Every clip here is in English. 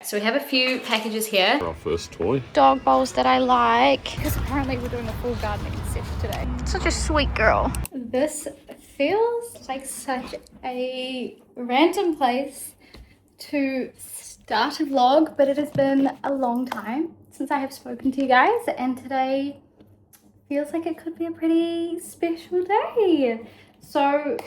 So we have a few packages here. Our first toy. Dog bowls that I like. Because apparently we're doing a full gardening session today. Such a sweet girl. This feels like such a random place to start a vlog, but it has been a long time since I have spoken to you guys, and today feels like it could be a pretty special day. So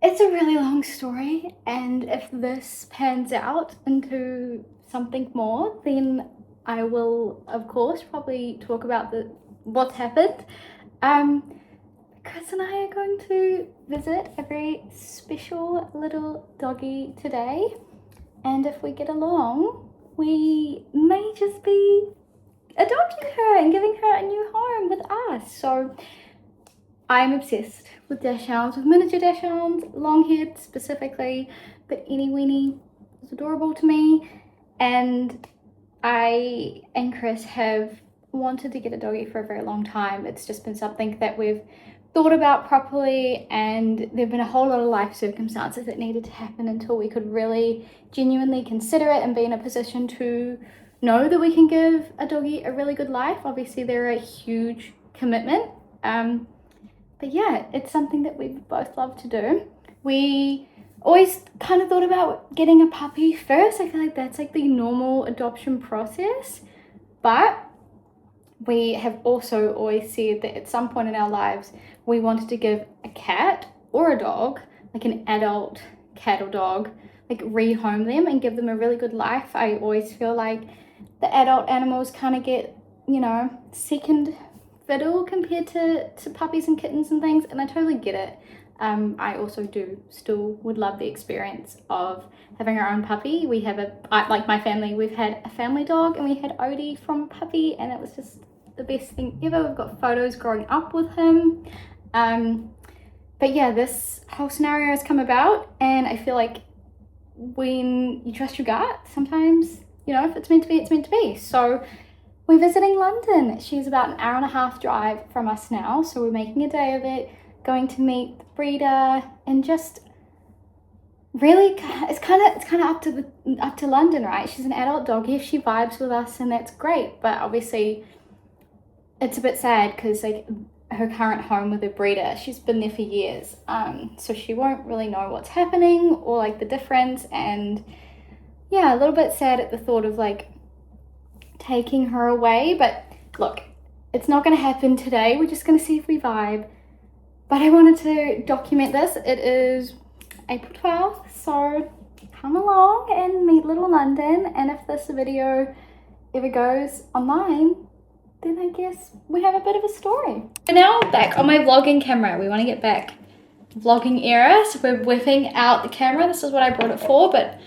it's a really long story, and if this pans out into something more, then I will, of course, probably talk about what's happened. Chris and I are going to visit a very special little doggy today, and if we get along, we may just be adopting her and giving her a new home with us. So I'm obsessed with dachshunds, with miniature dachshunds, long-haired specifically, but any weenie is adorable to me. And I and Chris have wanted to get a doggy for a very long time. It's just been something that we've thought about properly, and there've been a whole lot of life circumstances that needed to happen until we could really genuinely consider it and be in a position to know that we can give a doggy a really good life. Obviously they're a huge commitment, but yeah, it's something that we both love to do. We always kind of thought about getting a puppy first. I feel like that's like the normal adoption process, but we have also always said that at some point in our lives we wanted to give a cat or a dog, like an adult cat or dog, like rehome them and give them a really good life. I always feel like the adult animals kind of get, you know, second fiddle compared to puppies and kittens and things, and I totally get it. I also still would love the experience of having our own puppy. We have like my family, we've had a family dog, and we had Odie from puppy, and it was just the best thing ever. We've got photos growing up with him. But yeah, this whole scenario has come about, and I feel like when you trust your gut, sometimes, you know, if it's meant to be, it's meant to be. So we're visiting London. She's about an hour and a half drive from us now, so we're making a day of it, going to meet the breeder, and just really, it's kind of up to London, right? She's an adult doggy. If she vibes with us, and that's great, but obviously it's a bit sad because like her current home with her breeder, she's been there for years, so she won't really know what's happening or like the difference, and yeah, a little bit sad at the thought of like taking her away. But look, it's not going to happen today. We're just going to see if we vibe. But I wanted to document this. It is April 12th, so come along and meet little London, and if this video ever goes online, then I guess we have a bit of a story. So now back on my vlogging camera. We want to get back vlogging era, so we're whipping out the camera. This is what I brought it for, but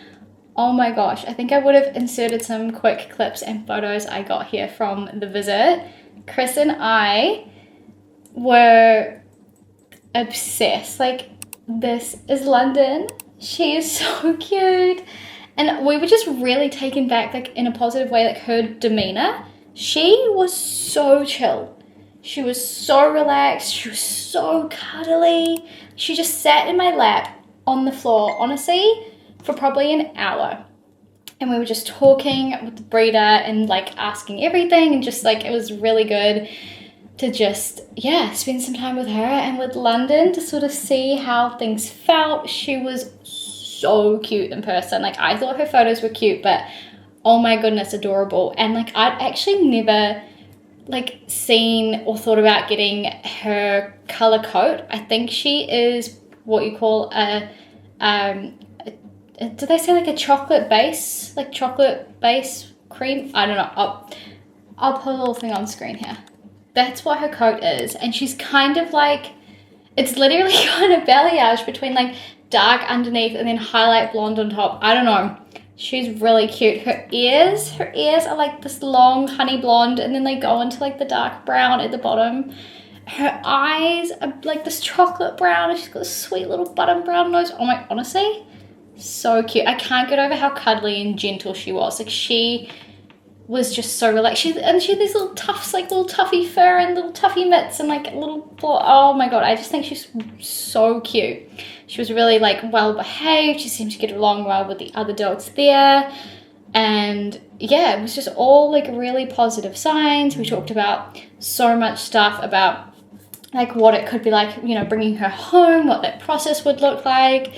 oh my gosh, I think I would have inserted some quick clips and photos I got here from the visit. Chris and I were obsessed. Like, this is London. She is so cute. And we were just really taken back, like in a positive way, like her demeanor. She was so chill. She was so relaxed. She was so cuddly. She just sat in my lap on the floor, honestly, for probably an hour. And we were just talking with the breeder and like asking everything, and just like, it was really good to just, yeah, spend some time with her and with London to sort of see how things felt. She was so cute in person. Like, I thought her photos were cute, but oh my goodness, adorable. And like, I'd actually never like seen or thought about getting her color coat. I think she is what you call a did they say like a chocolate base, like chocolate base cream? I don't know. I'll put a little thing on screen here. That's what her coat is, and she's kind of like, it's literally kind of balayage between like dark underneath and then highlight blonde on top. I don't know. She's really cute. Her ears are like this long honey blonde, and then they go into like the dark brown at the bottom. Her eyes are like this chocolate brown, and she's got this sweet little button brown nose. Oh my, honestly, so cute. I can't get over how cuddly and gentle she was. Like, she was just so relaxed. She had these little tufts, like little tuffy fur and little tuffy mitts and like little, oh my god, I just think she's so cute. She was really like well behaved. She seemed to get along well with the other dogs there. And yeah, it was just all like really positive signs. We talked about so much stuff about like what it could be like, you know, bringing her home, what that process would look like,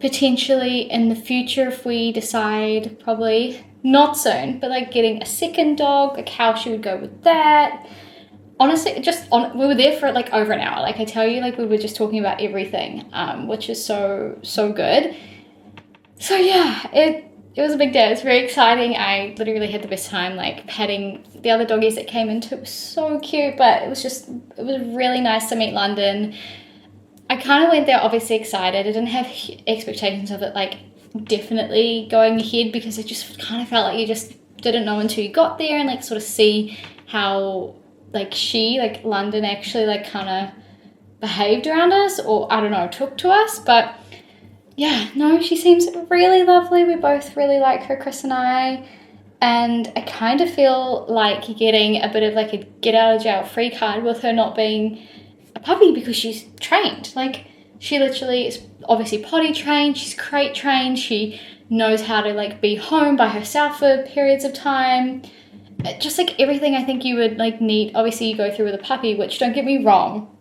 potentially in the future if we decide, probably not soon, but like getting a second dog, like how she would go with that. Honestly, we were there for like over an hour. Like I tell you, like we were just talking about everything, which is so good. So yeah, it was a big day. It was very exciting. I literally had the best time, like petting the other doggies that came into it. Was so cute, but it was really nice to meet London. I kind of went there obviously excited. I didn't have expectations of it like definitely going ahead, because it just kind of felt like you just didn't know until you got there and like sort of see how like London actually like kind of behaved around us, or I don't know, took to us. But yeah, no, she seems really lovely. We both really like her, Chris and I. And I kind of feel like getting a bit of like a get out of jail free card with her not being a puppy, because she's trained. Like she literally is obviously potty trained. She's crate trained. She knows how to like be home by herself for periods of time. Just like everything I think you would like need. Obviously you go through with a puppy, which don't get me wrong,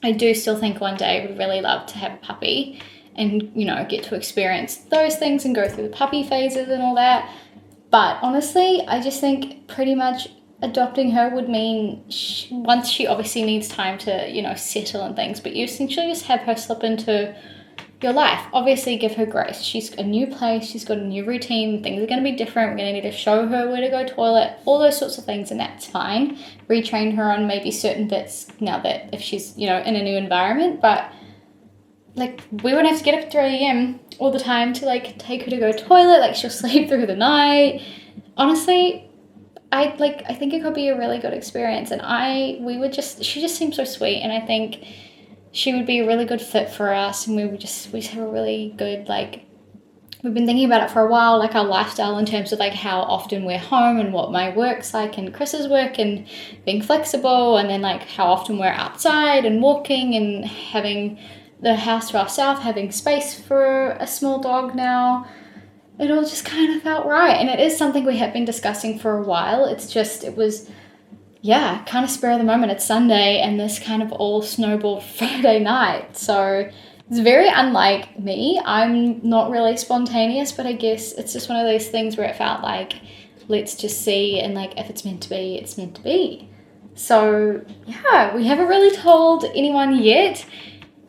I do still think one day I would really love to have a puppy and, you know, get to experience those things and go through the puppy phases and all that. But honestly, I just think pretty much adopting her would mean once she obviously needs time to, you know, settle and things, but you essentially just have her slip into your life. Obviously give her grace. She's a new place. She's got a new routine. Things are going to be different. We're going to need to show her where to go toilet, all those sorts of things, and that's fine. Retrain her on maybe certain bits now that if she's, you know, in a new environment, but like we wouldn't have to get up at 3 a.m. all the time to like take her to go toilet. Like she'll sleep through the night. Honestly, I think it could be a really good experience, and she just seems so sweet, and I think she would be a really good fit for us, and we just have a really good, like, we've been thinking about it for a while, like our lifestyle in terms of like how often we're home and what my work's like and Chris's work and being flexible, and then like how often we're outside and walking and having the house to ourselves, having space for a small dog now. It all just kind of felt right, and it is something we have been discussing for a while. It was kind of spur of the moment. It's Sunday and this kind of all snowballed Friday night, so it's very unlike me. I'm not really spontaneous, but I guess it's just one of those things where it felt like, let's just see, and like if it's meant to be, it's meant to be. So yeah, we haven't really told anyone yet.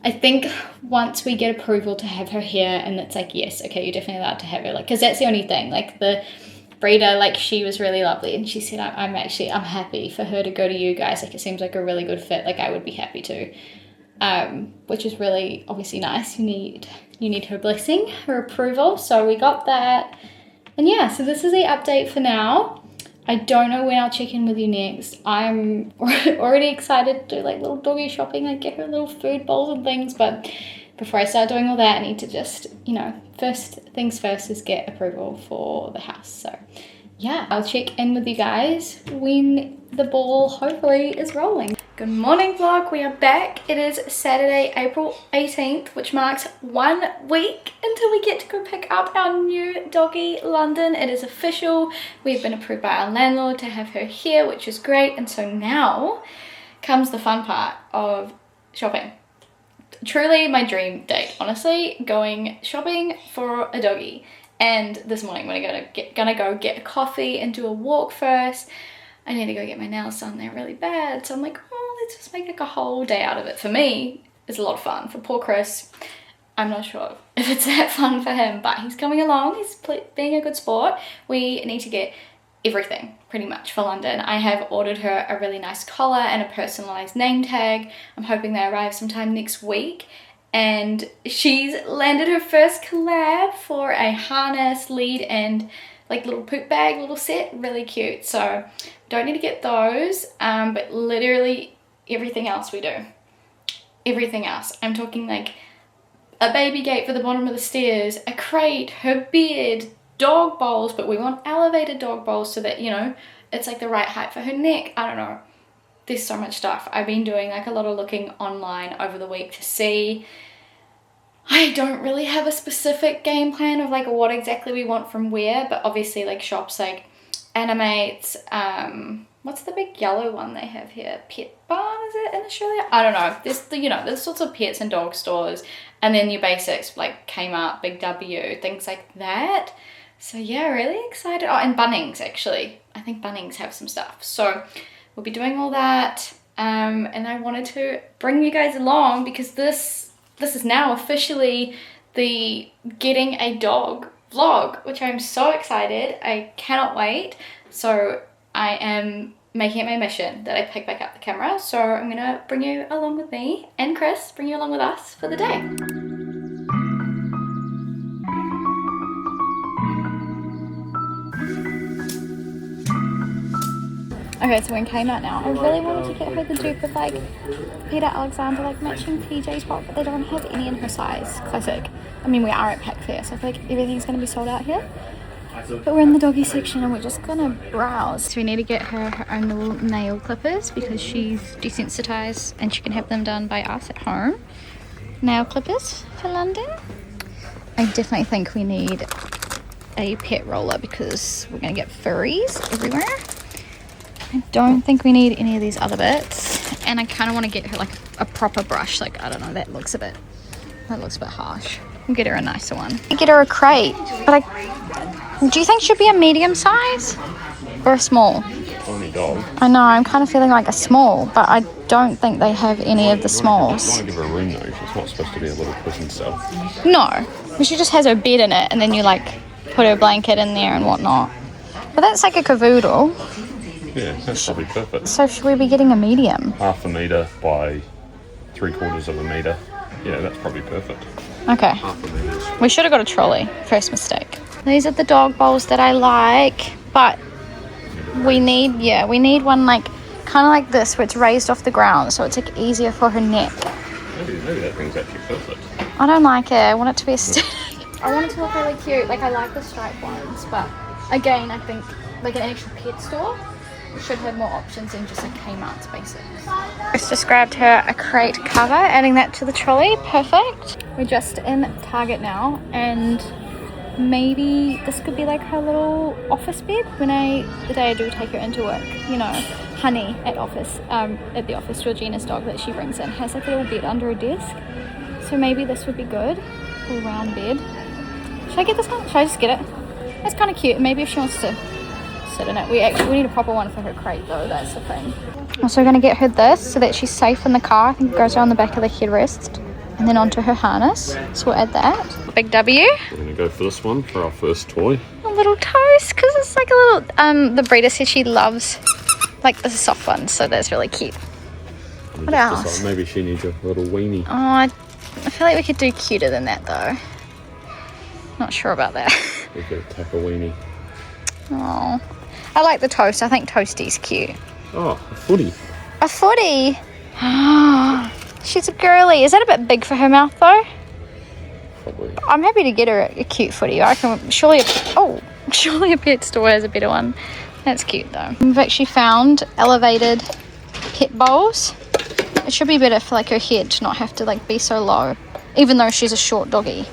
I think once we get approval to have her here and it's like, yes, okay, you're definitely allowed to have her, like, because that's the only thing, like the breeder, like she was really lovely, and she said I'm happy for her to go to you guys, like it seems like a really good fit, like I would be happy to, which is really obviously nice. You need her blessing, her approval, so we got that. And yeah, so this is the update for now. I don't know when I'll check in with you next. I'm already excited to do like little doggy shopping, like get her little food bowls and things, but before I start doing all that, I need to just, you know, first things first is get approval for the house. So yeah, I'll check in with you guys when the ball hopefully is rolling. Good morning vlog, we are back. It is Saturday, April 18th, which marks 1 week until we get to go pick up our new doggy, London. It is official. We've been approved by our landlord to have her here, which is great. And so now comes the fun part of shopping. Truly my dream date, honestly, going shopping for a doggy. And this morning when I'm gonna go get a coffee and do a walk first. I need to go get my nails done, they're really bad. So I'm like, oh, let's just make like a whole day out of it. For me, it's a lot of fun. For poor Chris, I'm not sure if it's that fun for him, but he's coming along, he's being a good sport. We need to get everything pretty much for London. I have ordered her a really nice collar and a personalized name tag. I'm hoping they arrive sometime next week. And she's landed her first collab for a harness, lead, and like little poop bag little set. Really cute. So don't need to get those, but literally everything else we do. Everything else. I'm talking like a baby gate for the bottom of the stairs, a crate, her bed, dog bowls, but we want elevated dog bowls so that, you know, it's like the right height for her neck. I don't know. There's so much stuff. I've been doing like a lot of looking online over the week to see I don't really have a specific game plan of like what exactly we want from where, but obviously like shops like Animates, what's the big yellow one they have here? Pet Barn, is it in Australia? I don't know. There's the, you know, there's sorts of pets and dog stores, and then your basics like Kmart, Big W, things like that. So yeah, really excited. Oh, and Bunnings actually. I think Bunnings have some stuff. So we'll be doing all that. And I wanted to bring you guys along because this is now officially the getting a dog vlog, which I'm so excited. I cannot wait. So I am making it my mission that I pick back up the camera. So I'm gonna bring you along with me, and Chris, bring you along with us for the day. Okay, so we're in Kmart now. I really wanted to get her the dupe of like Peter Alexander like matching PJ top, but they don't have any in her size. Classic. I mean, we are at Pack Fair, so I feel like everything's going to be sold out here. But we're in the doggy section and we're just going to browse. So we need to get her her own little nail clippers because she's desensitized and she can have them done by us at home. Nail clippers for London. I definitely think we need a pet roller because we're going to get furries everywhere. I don't think we need any of these other bits, and I kind of want to get her like a proper brush. Like, I don't know, that looks a bit harsh. We'll get her a nicer one. Get her a crate, but do you think she'd be a medium size or a small? Only dog. I know, I'm kind of feeling like a small, but I don't think they have any of the smalls. You want to give her a room though. She's not supposed to be a little prison cell. No, she just has her bed in it, and then you like put her blanket in there and whatnot. But that's like a cavoodle. Yeah, that's probably perfect. So should we be getting a medium? 1/2 metre by 3/4 of a metre. Yeah, that's probably perfect. Okay. 1/2 metre. We should have got a trolley. First mistake. These are the dog bowls that I like, but we need one like kind of like this where it's raised off the ground, so it's like easier for her neck. Maybe that thing's actually perfect. I don't like it. I want it to be aesthetic. I want it to look really cute. Like I like the striped ones, but again, I think like an actual pet store should have more options than just a Kmart's basics. Just described her a crate cover, adding that to the trolley. Perfect. We're just in Target now, and maybe this could be like her little office bed when the day I do take her into work. You know, Honey at the office, Georgina's dog that she brings in, has like a little bed under her desk. So maybe this would be good. A little round bed. Should I get this one? Should I just get it? It's kind of cute. Maybe if she wants to sit in it. We need a proper one for her crate though, that's the thing. Also going to get her this so that she's safe in the car. I think it goes around the back of the headrest and then onto her harness. So we'll add that. Big W. We're going to go for this one for our first toy. A little toast, because it's like a little, the breeder said she loves like the soft ones, so that's really cute. What else? Maybe she needs a little weenie. Oh, I feel like we could do cuter than that though. Not sure about that. We could tack a weenie. Oh, I like the toast. I think Toasty's cute. Oh, a footy. A footy? She's a girly. Is that a bit big for her mouth though? Probably. I'm happy to get her a cute footy. I can surely a pet store has a better one. That's cute though. We've actually found elevated pet bowls. It should be better for like her head to not have to like be so low, even though she's a short doggy.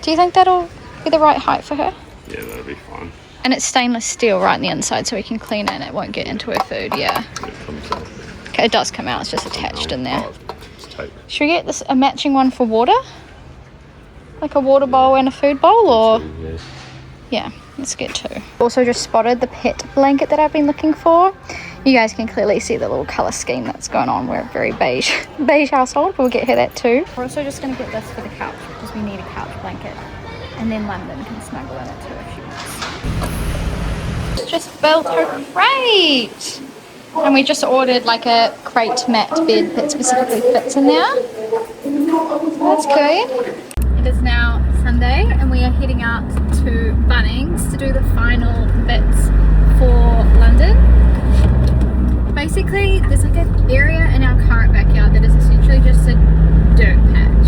Do you think that'll be the right height for her? Yeah, that'll be fine. And it's stainless steel right on the inside, so we can clean it and it won't get into her food. Yeah. It comes out. Okay, it does come out. It's just attached in there. Oh, it's tape. Should we get a matching one for water? Like a water bowl and a food bowl, or? Yeah. Yeah, let's get two. Also just spotted the pet blanket that I've been looking for. You guys can clearly see the little colour scheme that's going on. We're a very beige household. We'll get her that too. We're also just going to get this for the couch because we need a couch blanket. And then London can snuggle in it too if she wants. Just built her crate. And we just ordered like a crate mat bed that specifically fits in there. That's good. It is now Sunday and we are heading out to Bunnings to do the final bits for London. Basically, there's like an area in our current backyard that is essentially just a dirt patch.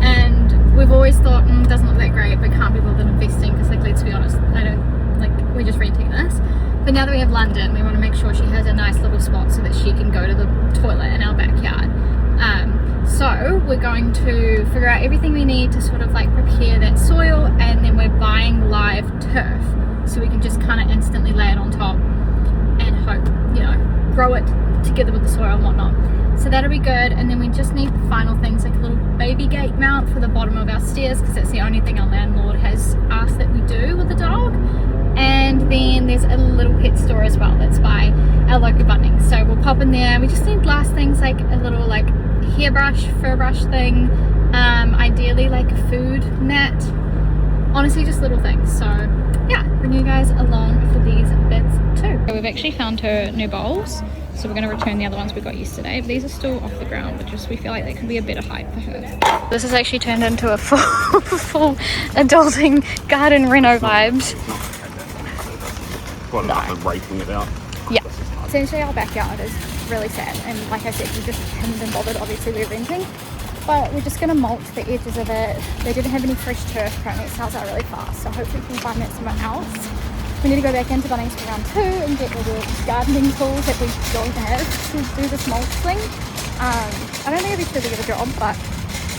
And we've always thought, doesn't look that great, but can't be bothered investing because, like, let's be honest, we're just renting this. But now that we have London, we want to make sure she has a nice little spot so that she can go to the toilet in our backyard. So we're going to figure out everything we need to sort of like prepare that soil, and then we're buying live turf so we can just kind of instantly lay it on top and hope, you know, grow it together with the soil and whatnot. So that'll be good. And then we just need the final things, like a little baby gate mount for the bottom of our stairs, because that's the only thing our landlord has asked that we do with the dog. And then there's a little pet store as well that's by our local Bunnings, so we'll pop in there. We just need last things like a little like hairbrush, fur brush thing, ideally like a food mat, honestly just little things. So yeah, bring you guys along for these bits too. So we've actually found her new bowls, so we're going to return the other ones we got yesterday. These are still off the ground, but just we feel like they could be a better height for her. This has actually turned into a full adulting garden reno vibes. Quite enough of raking it out. Yeah. Essentially our backyard is really sad, and like I said, we just haven't been bothered. Obviously we're renting, but we're just going to mulch the edges of it. They didn't have any fresh turf, apparently it sells out really fast, so hopefully we can find that somewhere else. We need to go back into Bunnings for round 2 and get all the gardening tools that we don't have to do this mulch thing. I don't think it'll be too big of a job, but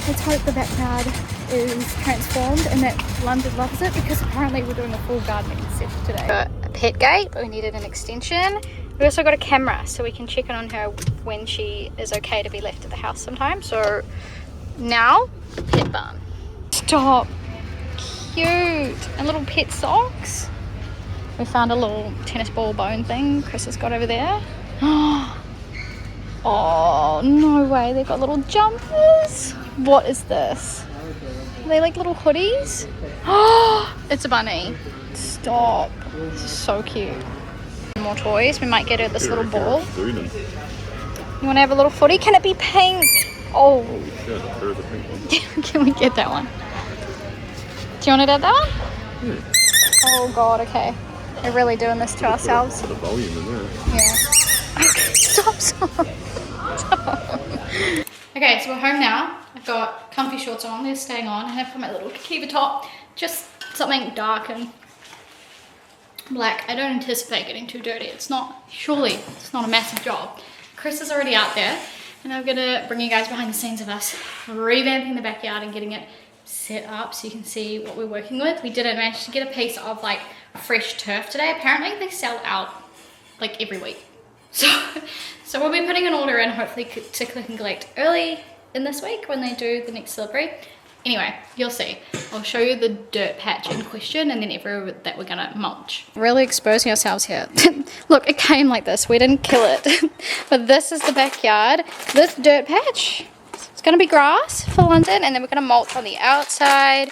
let's hope the backyard is transformed and that London loves it, because apparently we're doing a full gardening set today. Got a pet gate, but we needed an extension. We also got a camera so we can check in on her when she is okay to be left at the house sometimes. So now, pet barn. Stop. Cute. And little pet socks. We found a little tennis ball bone thing Chris has got over there. Oh, no way. They've got little jumpers. What is this? Are they like little hoodies? Oh, it's a bunny. Stop. This is so cute. More toys. We might get her this little ball. You want to have a little footy? Can it be pink? Oh. There is a pink one. Can we get that one? Do you want to have that one? Yeah. Oh god, okay. We're really doing this to ourselves. Put a volume in there. Yeah. Okay, stop. Okay, so we're home now. I've got comfy shorts on, they're staying on, and I've got my little Kiva top, just something dark and black. I don't anticipate getting too dirty. It's not a massive job. Chris is already out there, and I'm gonna bring you guys behind the scenes of us revamping the backyard and getting it set up so you can see what we're working with. We didn't manage to get a piece of like fresh turf today. Apparently they sell out like every week. So we'll be putting an order in, hopefully to click and collect early in this week when they do the next delivery. Anyway, you'll see. I'll show you the dirt patch in question and then everywhere that we're gonna mulch. Really exposing ourselves here. Look, it came like this. We didn't kill it. But this is the backyard. This dirt patch, it's gonna be grass for London, and then we're gonna mulch on the outside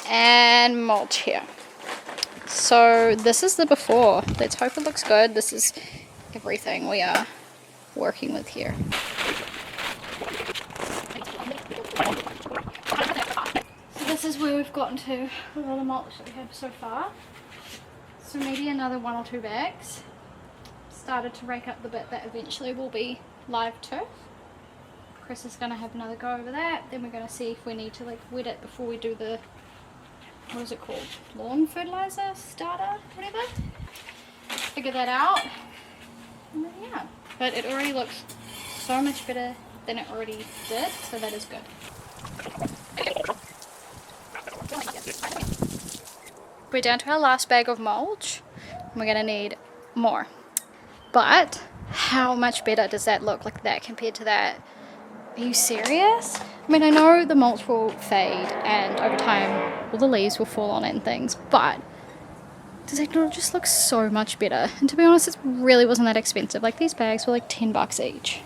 and mulch here. So this is the before. Let's hope it looks good. This is everything we are working with here. So this is where we've gotten to with all the mulch that we have so far. So maybe another 1 or 2 bags. Started to rake up the bit that eventually will be live turf. Chris is going to have another go over that. Then we're going to see if we need to like wet it before we do the, what is it called? Lawn fertilizer starter, whatever. Figure that out. And then, yeah. But it already looks so much better than it already did, so that is good. We're down to our last bag of mulch, and we're going to need more. But how much better does that look like that compared to that? Are you serious? I mean, I know the mulch will fade and over time all the leaves will fall on it and things, but does it not just look so much better? And to be honest, it really wasn't that expensive. Like these bags were like $10 each.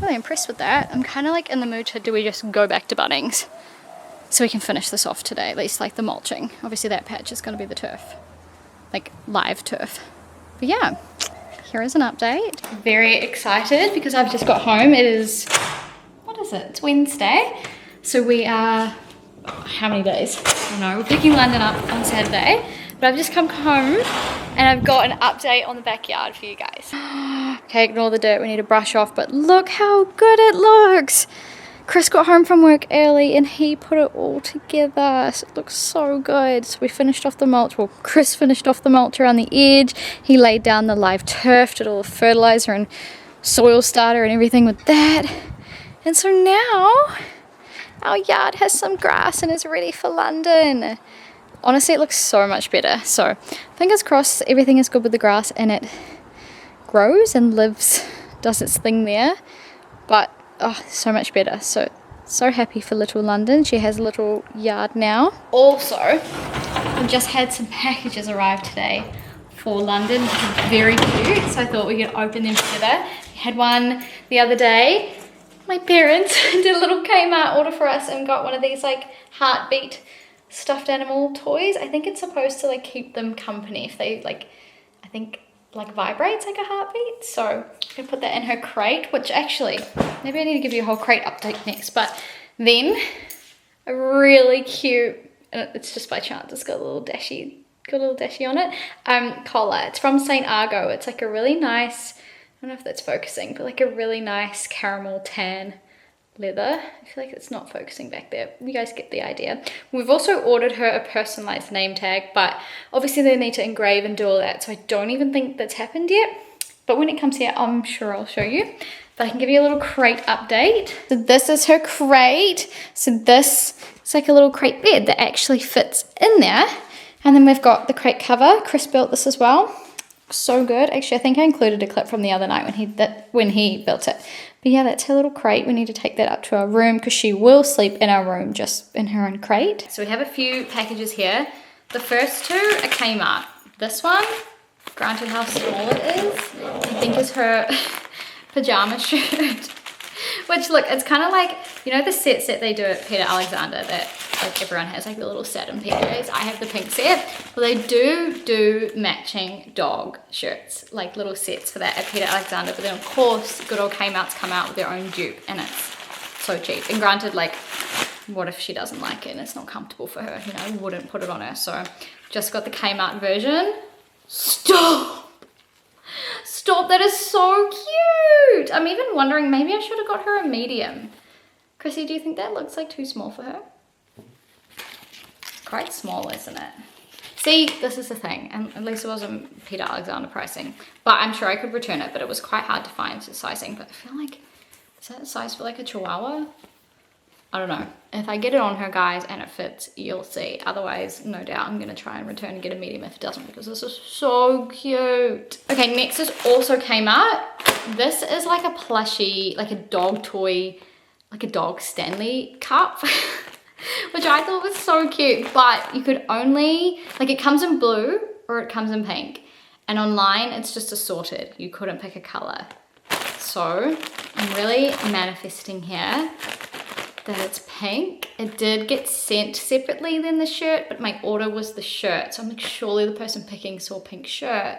Really impressed with that. I'm kind of like in the mood to, do we just go back to Bunnings so we can finish this off today, at least like the mulching. Obviously that patch is going to be the turf, like live turf. But yeah, here is an update. Very excited because I've just got home. It is, what is it? It's Wednesday. So we are, how many days? I don't know. We're picking London up on Saturday. But I've just come home and I've got an update on the backyard for you guys. Okay, ignore the dirt, we need to brush off, but look how good it looks. Chris got home from work early and he put it all together. So it looks so good. So we finished off the mulch. Well, Chris finished off the mulch around the edge. He laid down the live turf, did all the fertilizer and soil starter and everything with that. And so now our yard has some grass and is ready for London. Honestly, it looks so much better. So fingers crossed everything is good with the grass and it grows and lives, does its thing there. But oh, so much better. So happy for little London. She has a little yard now. Also, we just had some packages arrive today for London, which are very cute. So I thought we could open them together. We had one the other day. My parents did a little Kmart order for us and got one of these like heartbeat stuffed animal toys. I think it's supposed to like keep them company if they like, I think like vibrates like a heartbeat. So I'm gonna put that in her crate, which actually, maybe I need to give you a whole crate update next. But then a really cute, it's just by chance, it's got a little dashy on it, collar. It's from St. Argo. It's like a really nice, I don't know if that's focusing, but like a really nice caramel tan leather. I feel like it's not focusing back there. You guys get the idea. We've also ordered her a personalized name tag, but obviously they need to engrave and do all that, so I don't even think that's happened yet. But when it comes here, I'm sure I'll show you. But I can give you a little crate update. So this is her crate. So this is like a little crate bed that actually fits in there. And then we've got the crate cover. Chris built this as well. So good. Actually, I think I included a clip from the other night when he built it. But yeah, that's her little crate. We need to take that up to our room because she will sleep in our room, just in her own crate. So we have a few packages here. The first two are Kmart. This one, granted how small it is, I think is her pajama shirt. Which look, it's kind of like, you know the sets that they do at Peter Alexander that like everyone has like the little satin PJs. I have the pink set. Well, they do matching dog shirts, like little sets for that at Peter Alexander. But then of course, good old Kmart's come out with their own dupe and it's so cheap. And granted, like, what if she doesn't like it and it's not comfortable for her? You know, wouldn't put it on her. So just got the Kmart version. Stop, that is so cute. I'm even wondering, maybe I should have got her a medium. Chrissy, do you think that looks like too small for her? Quite small, isn't it? See, this is the thing, and at least it wasn't Peter Alexander pricing, but I'm sure I could return it, but it was quite hard to find the sizing. But I feel like, is that the size for like a Chihuahua? I don't know. If I get it on her, guys, and it fits, you'll see. Otherwise, no doubt I'm gonna try and return and get a medium if it doesn't, because this is so cute. Okay, next is also Kmart. This is like a plushie, like a dog toy, like a dog Stanley cup. Which I thought was so cute, but you could only, like, it comes in blue or it comes in pink. And online, it's just assorted. You couldn't pick a color. So I'm really manifesting here that it's pink. It did get sent separately than the shirt, but my order was the shirt. So I'm like, surely the person picking saw pink shirt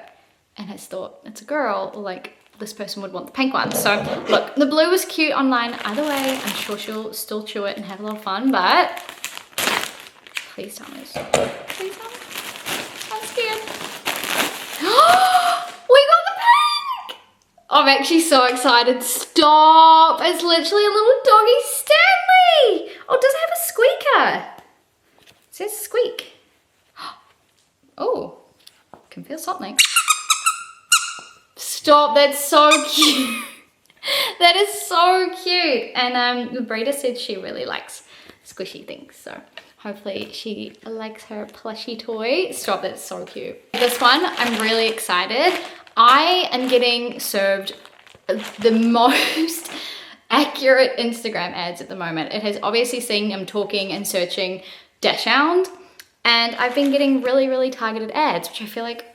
and has thought it's a girl, or like this person would want the pink one. So look, the blue was cute online. Either way, I'm sure she'll still chew it and have a lot of fun, but please tell me. Please tell me. I'm scared. We got the pink! I'm actually so excited. Stop! It's literally a little doggy Stanley! Oh, does it have a squeaker? It says squeak. Oh, can feel something. Stop, that's so cute. That is so cute. And the breeder said she really likes squishy things, so hopefully she likes her plushie toy. Stop, that's so cute. This one, I'm really excited. I am getting served the most accurate Instagram ads at the moment. It has obviously seen I'm talking and searching dachshund, and I've been getting really, really targeted ads, which I feel like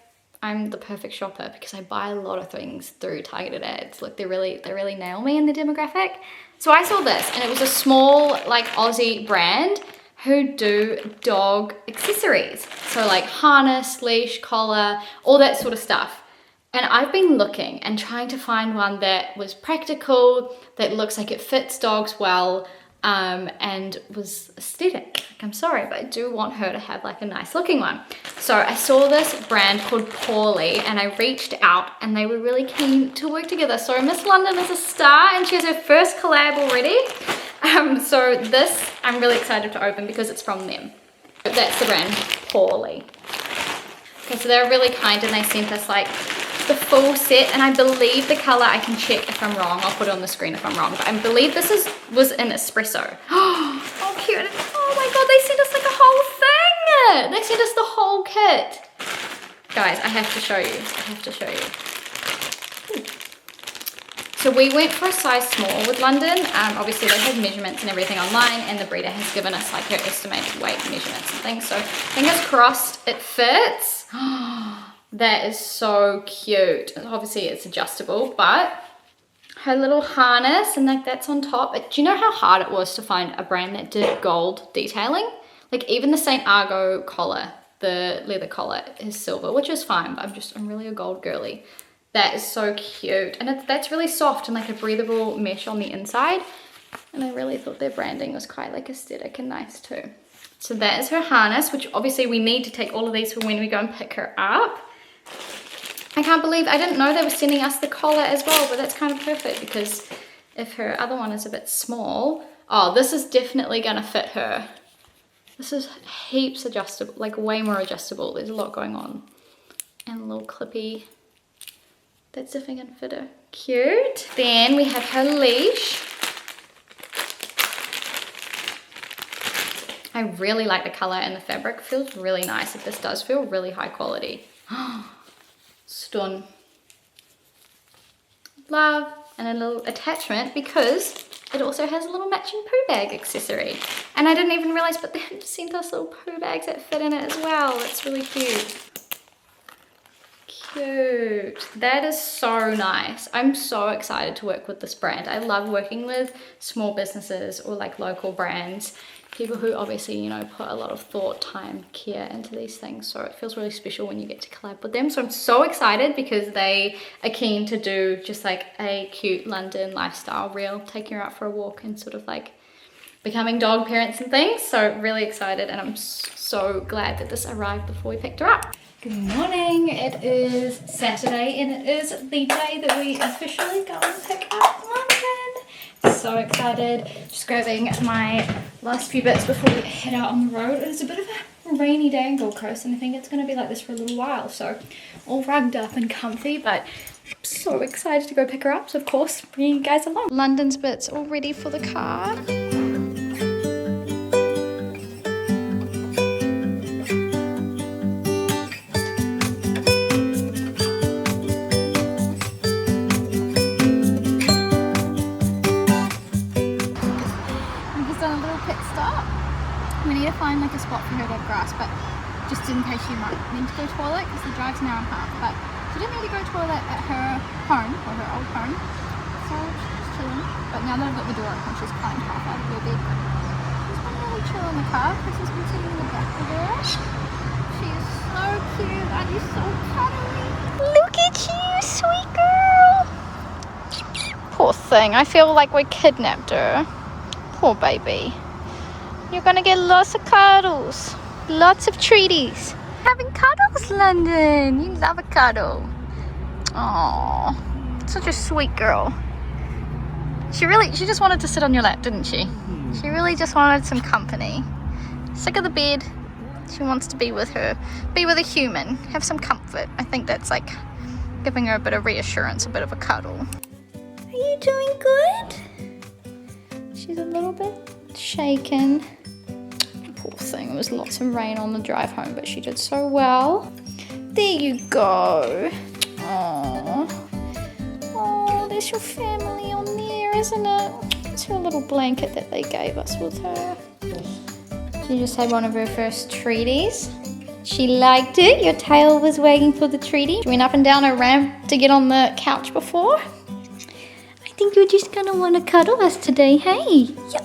I'm the perfect shopper because I buy a lot of things through targeted ads. Look, they really nail me in the demographic. So I saw this, and it was a small, like, Aussie brand who do dog accessories. So like harness, leash, collar, all that sort of stuff. And I've been looking and trying to find one that was practical, that looks like it fits dogs well, and was aesthetic. Like, I'm sorry, but I do want her to have like a nice looking one. So I saw this brand called Pawley, and I reached out and they were really keen to work together. So Miss London is a star and she has her first collab already. So this I'm really excited to open because it's from them. That's the brand, Pawley. Okay, so they're really kind and they sent us like the full set, and I believe the color, I can check if I'm wrong, I'll put it on the screen if I'm wrong, but I believe this was in espresso. Oh, cute. Oh my god, they sent us like a whole thing. They sent us the whole kit. Guys, I have to show you. I have to show you. Ooh. So we went for a size small with London. Obviously they had measurements and everything online, and the breeder has given us like her estimated weight measurements and things. So fingers crossed it fits. That is so cute. Obviously it's adjustable, but her little harness and like that's on top. Do you know how hard it was to find a brand that did gold detailing? Like even the St. Argo collar, the leather collar is silver, which is fine, but I'm really a gold girly. That is so cute. And that's really soft and like a breathable mesh on the inside. And I really thought their branding was quite like aesthetic and nice too. So that is her harness, which obviously we need to take all of these for when we go and pick her up. I can't believe, I didn't know they were sending us the collar as well, but that's kind of perfect because if her other one is a bit small, oh, this is definitely gonna fit her. This is heaps adjustable, like way more adjustable. There's a lot going on. And a little clippy. That's definitely gonna fit her. Cute. Then we have her leash. I really like the color and the fabric. Feels really nice. This does feel really high quality. Stun. Love. And a little attachment because it also has a little matching poo bag accessory. And I didn't even realize, but they sent us little poo bags that fit in it as well. That's really cute. Cute. That is so nice. I'm so excited to work with this brand. I love working with small businesses or like local brands. People who obviously, you know, put a lot of thought, time, care into these things. So it feels really special when you get to collab with them. So I'm so excited because they are keen to do just like a cute London lifestyle reel, taking her out for a walk and sort of like becoming dog parents and things. So really excited, and I'm so glad that this arrived before we picked her up. Good morning. It is Saturday and it is the day that we officially go and pick up London. So excited. Just grabbing my last few bits before we head out on the road. It's a bit of a rainy day in Gold Coast and I think it's going to be like this for a little while. So all rugged up and comfy, but I'm so excited to go pick her up. So of course, bringing you guys along. London's bits all ready for the car. We need to find like a spot for her to have grass, but just in case she might need to go to toilet because the drive's an hour and a half. But she didn't need to go to toilet at her home, or her old home, so she's just chilling. But now that I've got the door open, she's climbed half out of her bed. She's been really chill in the car. Chris has been sitting in the back of her. She is so cute. Aren't you so cuddly? Look at you, sweet girl. Poor thing. I feel like we kidnapped her. Poor baby. You're gonna get lots of cuddles, lots of treaties. Having cuddles, London. You love a cuddle. Aww, such a sweet girl. She just wanted to sit on your lap, didn't she? She really just wanted some company. Sick of the bed. She wants to be with a human, have some comfort. I think that's like giving her a bit of reassurance, a bit of a cuddle. Are you doing good? She's a little bit shaken. Poor thing, there was lots of rain on the drive home, but she did so well. There you go. Oh, there's your family on there, isn't it? It's her little blanket that they gave us with her. She just had one of her first treaties. She liked it. Your tail was wagging for the treaty. She went up and down a ramp to get on the couch before. I think you're just gonna want to cuddle us today, hey? Yeah.